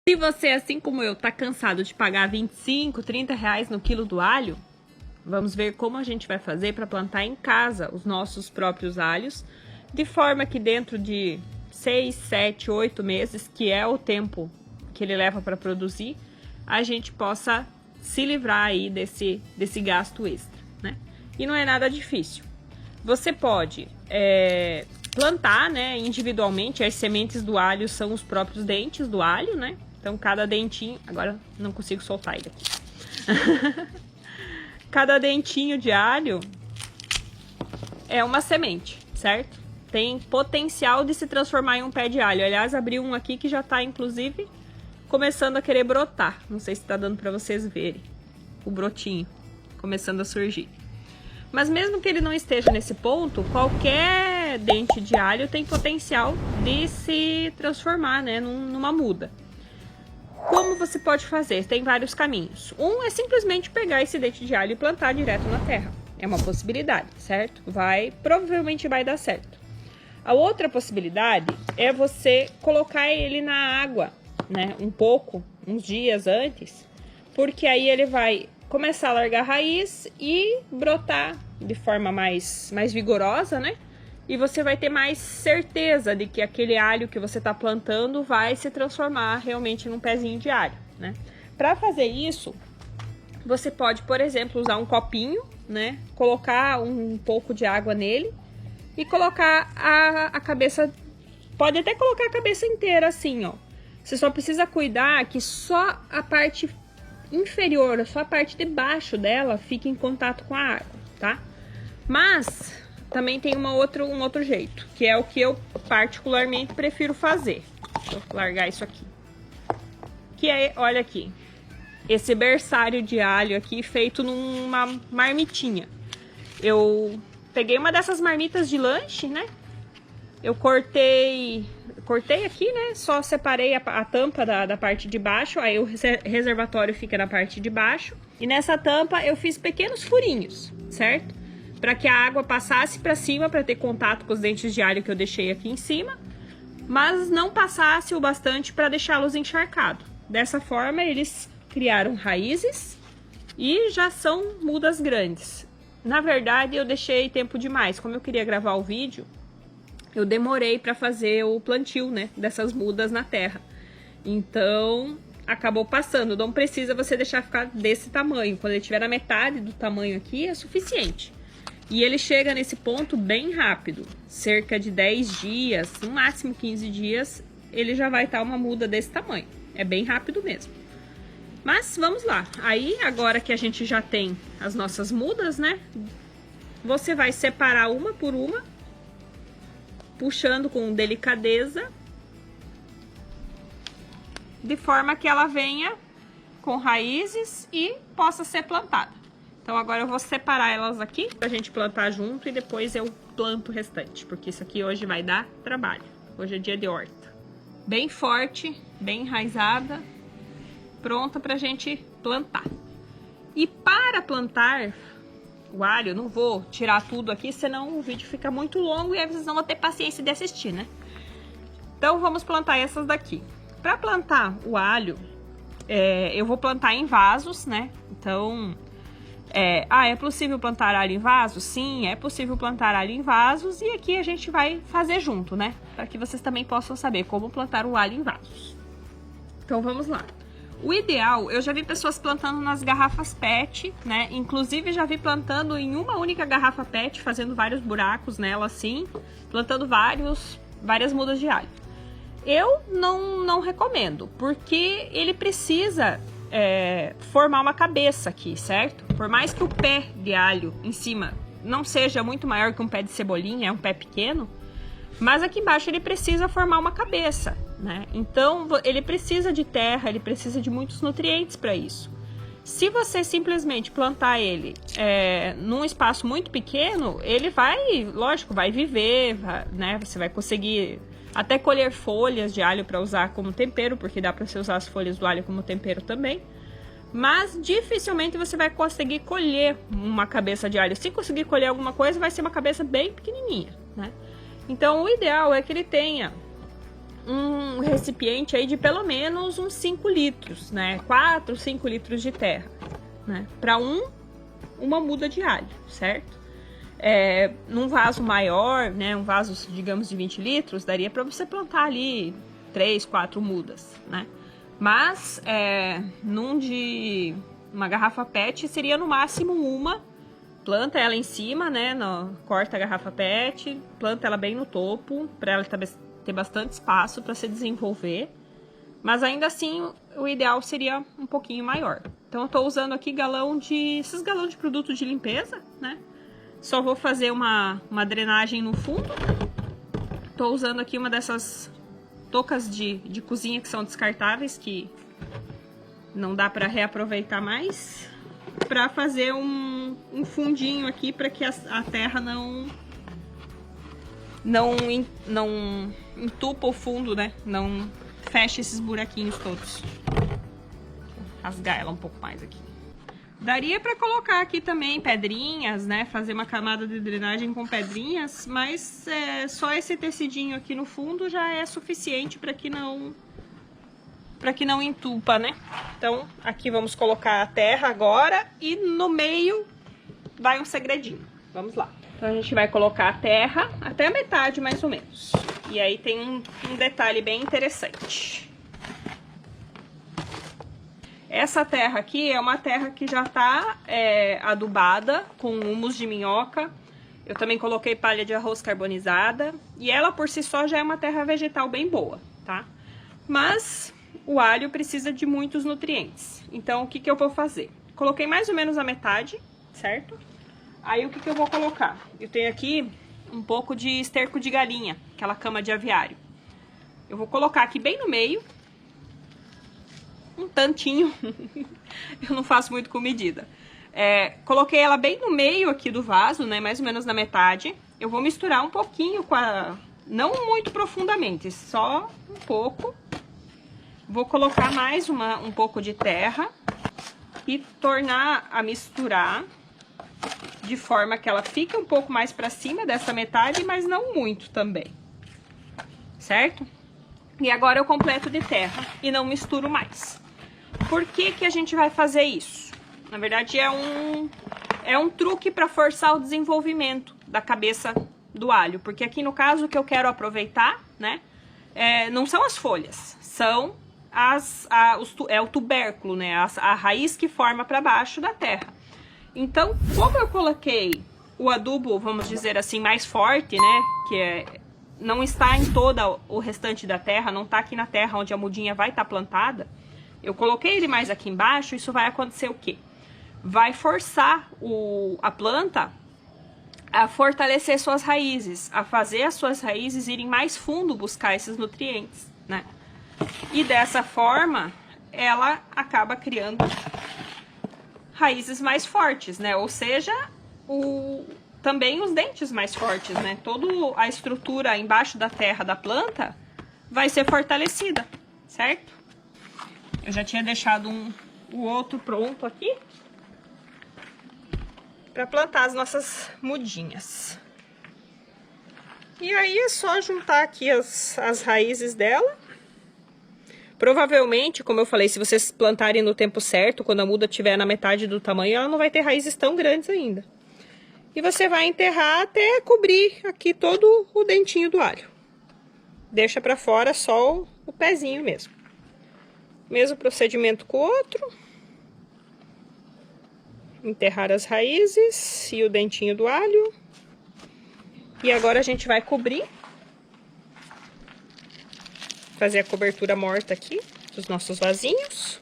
Se você, assim como eu, tá cansado de pagar 25, 30 reais no quilo do alho, vamos ver como a gente vai fazer para plantar em casa os nossos próprios alhos, de forma que dentro de 6, 7, 8 meses, que é o tempo que ele leva para produzir, a gente possa se livrar aí desse gasto extra, né? E não é nada difícil. Você pode plantar, né, individualmente. As sementes do alho são os próprios dentes do alho, né? Então, cada dentinho... Agora, não consigo soltar ele aqui. Cada dentinho de alho é uma semente, certo? Tem potencial de se transformar em um pé de alho. Aliás, abri um aqui que já tá, inclusive, começando a querer brotar. Não sei se tá dando pra vocês verem o brotinho começando a surgir. Mas mesmo que ele não esteja nesse ponto, qualquer dente de alho tem potencial de se transformar, né, numa muda. Como você pode fazer? Tem vários caminhos. Um é simplesmente pegar esse dente de alho e plantar direto na terra. É uma possibilidade, certo? Provavelmente vai dar certo. A outra possibilidade é você colocar ele na água, né? Um pouco, uns dias antes, porque aí ele vai começar a largar raiz e brotar de forma mais vigorosa, né? E você vai ter mais certeza de que aquele alho que você está plantando vai se transformar realmente num pezinho de alho, né? Para fazer isso, você pode, por exemplo, usar um copinho, né? Colocar um pouco de água nele e colocar a cabeça. Pode até colocar a cabeça inteira assim, ó. Você só precisa cuidar que só a parte inferior, só a parte de baixo dela fique em contato com a água, tá? Mas também tem um outro jeito, que é o que eu particularmente prefiro fazer. Deixa eu largar isso aqui. Que é, olha aqui, esse berçário de alho aqui feito numa marmitinha. Eu peguei uma dessas marmitas de lanche, né? Eu cortei aqui, né? Só separei a tampa da parte de baixo, aí o reservatório fica na parte de baixo. E nessa tampa eu fiz pequenos furinhos, certo? Para que a água passasse para cima, para ter contato com os dentes de alho que eu deixei aqui em cima, mas não passasse o bastante para deixá-los encharcados. Dessa forma, eles criaram raízes e já são mudas grandes. Na verdade, eu deixei tempo demais. Como eu queria gravar o vídeo, eu demorei para fazer o plantio, né, dessas mudas na terra. Então, acabou passando. Não precisa você deixar ficar desse tamanho. Quando ele estiver na metade do tamanho aqui, é suficiente. E ele chega nesse ponto bem rápido, cerca de 10 dias, no máximo 15 dias, ele já vai estar uma muda desse tamanho. É bem rápido mesmo. Mas vamos lá. Aí, agora que a gente já tem as nossas mudas, né? Você vai separar uma por uma, puxando com delicadeza, de forma que ela venha com raízes e possa ser plantada. Então, agora eu vou separar elas aqui pra gente plantar junto e depois eu planto o restante, porque isso aqui hoje vai dar trabalho. Hoje é dia de horta. Bem forte, bem enraizada, pronta pra gente plantar. E para plantar o alho, eu não vou tirar tudo aqui, senão o vídeo fica muito longo e aí vocês não vão ter paciência de assistir, né? Então, vamos plantar essas daqui. Para plantar o alho, eu vou plantar em vasos, né? Então... é possível plantar alho em vasos? Sim, é possível plantar alho em vasos e aqui a gente vai fazer junto, né? Para que vocês também possam saber como plantar o alho em vasos. Então vamos lá. O ideal, eu já vi pessoas plantando nas garrafas PET, né? Inclusive já vi plantando em uma única garrafa PET, fazendo vários buracos nela assim, plantando várias mudas de alho. Eu não recomendo, porque ele precisa... formar uma cabeça aqui, certo? Por mais que o pé de alho em cima não seja muito maior que um pé de cebolinha, é um pé pequeno, mas aqui embaixo ele precisa formar uma cabeça, né? Então ele precisa de terra, ele precisa de muitos nutrientes para isso. Se você simplesmente plantar ele num espaço muito pequeno, ele lógico, vai viver, né? Você vai conseguir até colher folhas de alho para usar como tempero, porque dá para você usar as folhas do alho como tempero também. Mas dificilmente você vai conseguir colher uma cabeça de alho. Se conseguir colher alguma coisa, vai ser uma cabeça bem pequenininha, né? Então, o ideal é que ele tenha um recipiente aí de pelo menos uns 5 litros, né? 4, 5 litros de terra, né? Para uma muda de alho, certo? Num vaso maior, né? Um vaso, digamos, de 20 litros, daria para você plantar ali 3, 4 mudas, né? Mas, num de uma garrafa PET, seria no máximo uma. Planta ela em cima, né? Corta a garrafa PET, planta ela bem no topo, para ela ter bastante espaço para se desenvolver. Mas ainda assim, o ideal seria um pouquinho maior. Então, eu tô usando aqui esses galões de produto de limpeza, né? Só vou fazer uma drenagem no fundo. Tô usando aqui uma dessas toucas de cozinha que são descartáveis, que não dá para reaproveitar mais, para fazer um fundinho aqui para que a terra não entupa o fundo, né? Não feche esses buraquinhos todos. Vou rasgar ela um pouco mais aqui. Daria para colocar aqui também pedrinhas, né? Fazer uma camada de drenagem com pedrinhas, mas só esse tecidinho aqui no fundo já é suficiente para que não entupa, né? Então, aqui vamos colocar a terra agora e no meio vai um segredinho. Vamos lá. Então, a gente vai colocar a terra até a metade, mais ou menos. E aí tem um detalhe bem interessante. Essa terra aqui é uma terra que já tá adubada com humus de minhoca. Eu também coloquei palha de arroz carbonizada. E ela por si só já é uma terra vegetal bem boa, tá? Mas o alho precisa de muitos nutrientes. Então, o que eu vou fazer? Coloquei mais ou menos a metade, certo? Aí, o que eu vou colocar? Eu tenho aqui um pouco de esterco de galinha, aquela cama de aviário. Eu vou colocar aqui bem no meio. Um tantinho. Eu não faço muito com medida. Coloquei ela bem no meio aqui do vaso, né? Mais ou menos na metade. Eu vou misturar um pouquinho com não muito profundamente, só um pouco. Vou colocar mais um pouco de terra e tornar a misturar de forma que ela fique um pouco mais para cima dessa metade, mas não muito também, certo? E agora eu completo de terra e não misturo mais. Por que a gente vai fazer isso? Na verdade, é um truque para forçar o desenvolvimento da cabeça do alho, porque aqui no caso o que eu quero aproveitar, né, não são as folhas, são o tubérculo, né? A raiz que forma para baixo da terra. Então, como eu coloquei o adubo, vamos dizer assim, mais forte, né? Que não está em todo o restante da terra, não está aqui na terra onde a mudinha vai estar plantada. Eu coloquei ele mais aqui embaixo, isso vai acontecer o quê? Vai forçar a planta a fortalecer suas raízes, a fazer as suas raízes irem mais fundo buscar esses nutrientes, né? E dessa forma, ela acaba criando raízes mais fortes, né? Ou seja, também os dentes mais fortes, né? Toda a estrutura embaixo da terra da planta vai ser fortalecida, certo? Eu já tinha deixado o outro pronto aqui para plantar as nossas mudinhas. E aí é só juntar aqui as raízes dela. Provavelmente, como eu falei, se vocês plantarem no tempo certo, quando a muda estiver na metade do tamanho, ela não vai ter raízes tão grandes ainda. E você vai enterrar até cobrir aqui todo o dentinho do alho. Deixa pra fora só o pezinho mesmo. Mesmo procedimento com o outro. Enterrar as raízes e o dentinho do alho. E agora a gente vai cobrir. Fazer a cobertura morta aqui dos nossos vasinhos.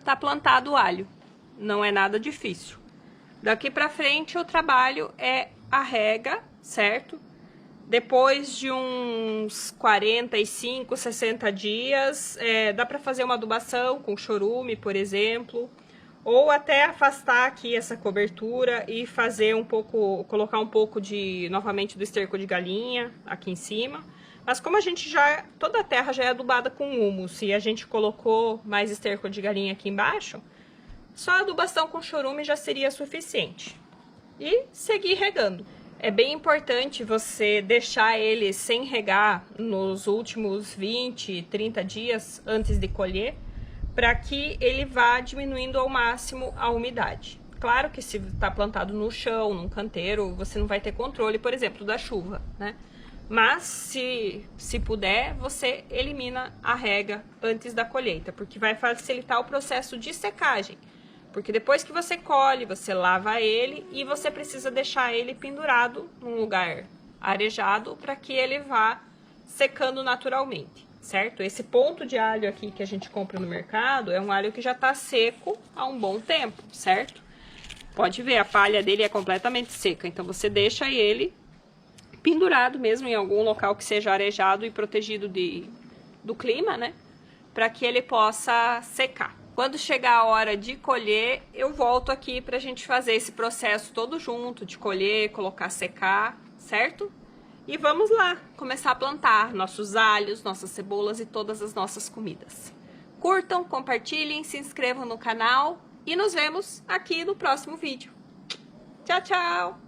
Tá plantado o alho. Não é nada difícil. Daqui pra frente o trabalho é a rega, certo? Depois de uns 45, 60 dias, dá pra fazer uma adubação com chorume, por exemplo. Ou até afastar aqui essa cobertura e fazer colocar um pouco novamente do esterco de galinha aqui em cima. Mas como toda a terra já é adubada com humus e a gente colocou mais esterco de galinha aqui embaixo, só a adubação com chorume já seria suficiente. E seguir regando. É bem importante você deixar ele sem regar nos últimos 20, 30 dias antes de colher, para que ele vá diminuindo ao máximo a umidade. Claro que se está plantado no chão, num canteiro, você não vai ter controle, por exemplo, da chuva, né? Mas se puder, você elimina a rega antes da colheita, porque vai facilitar o processo de secagem. Porque depois que você colhe, você lava ele e você precisa deixar ele pendurado num lugar arejado para que ele vá secando naturalmente, certo? Esse ponto de alho aqui que a gente compra no mercado é um alho que já está seco há um bom tempo, certo? Pode ver, a palha dele é completamente seca, então você deixa ele pendurado mesmo em algum local que seja arejado e protegido do clima, né? Para que ele possa secar. Quando chegar a hora de colher, eu volto aqui pra gente fazer esse processo todo junto, de colher, colocar secar, certo? E vamos lá, começar a plantar nossos alhos, nossas cebolas e todas as nossas comidas. Curtam, compartilhem, se inscrevam no canal e nos vemos aqui no próximo vídeo. Tchau, tchau!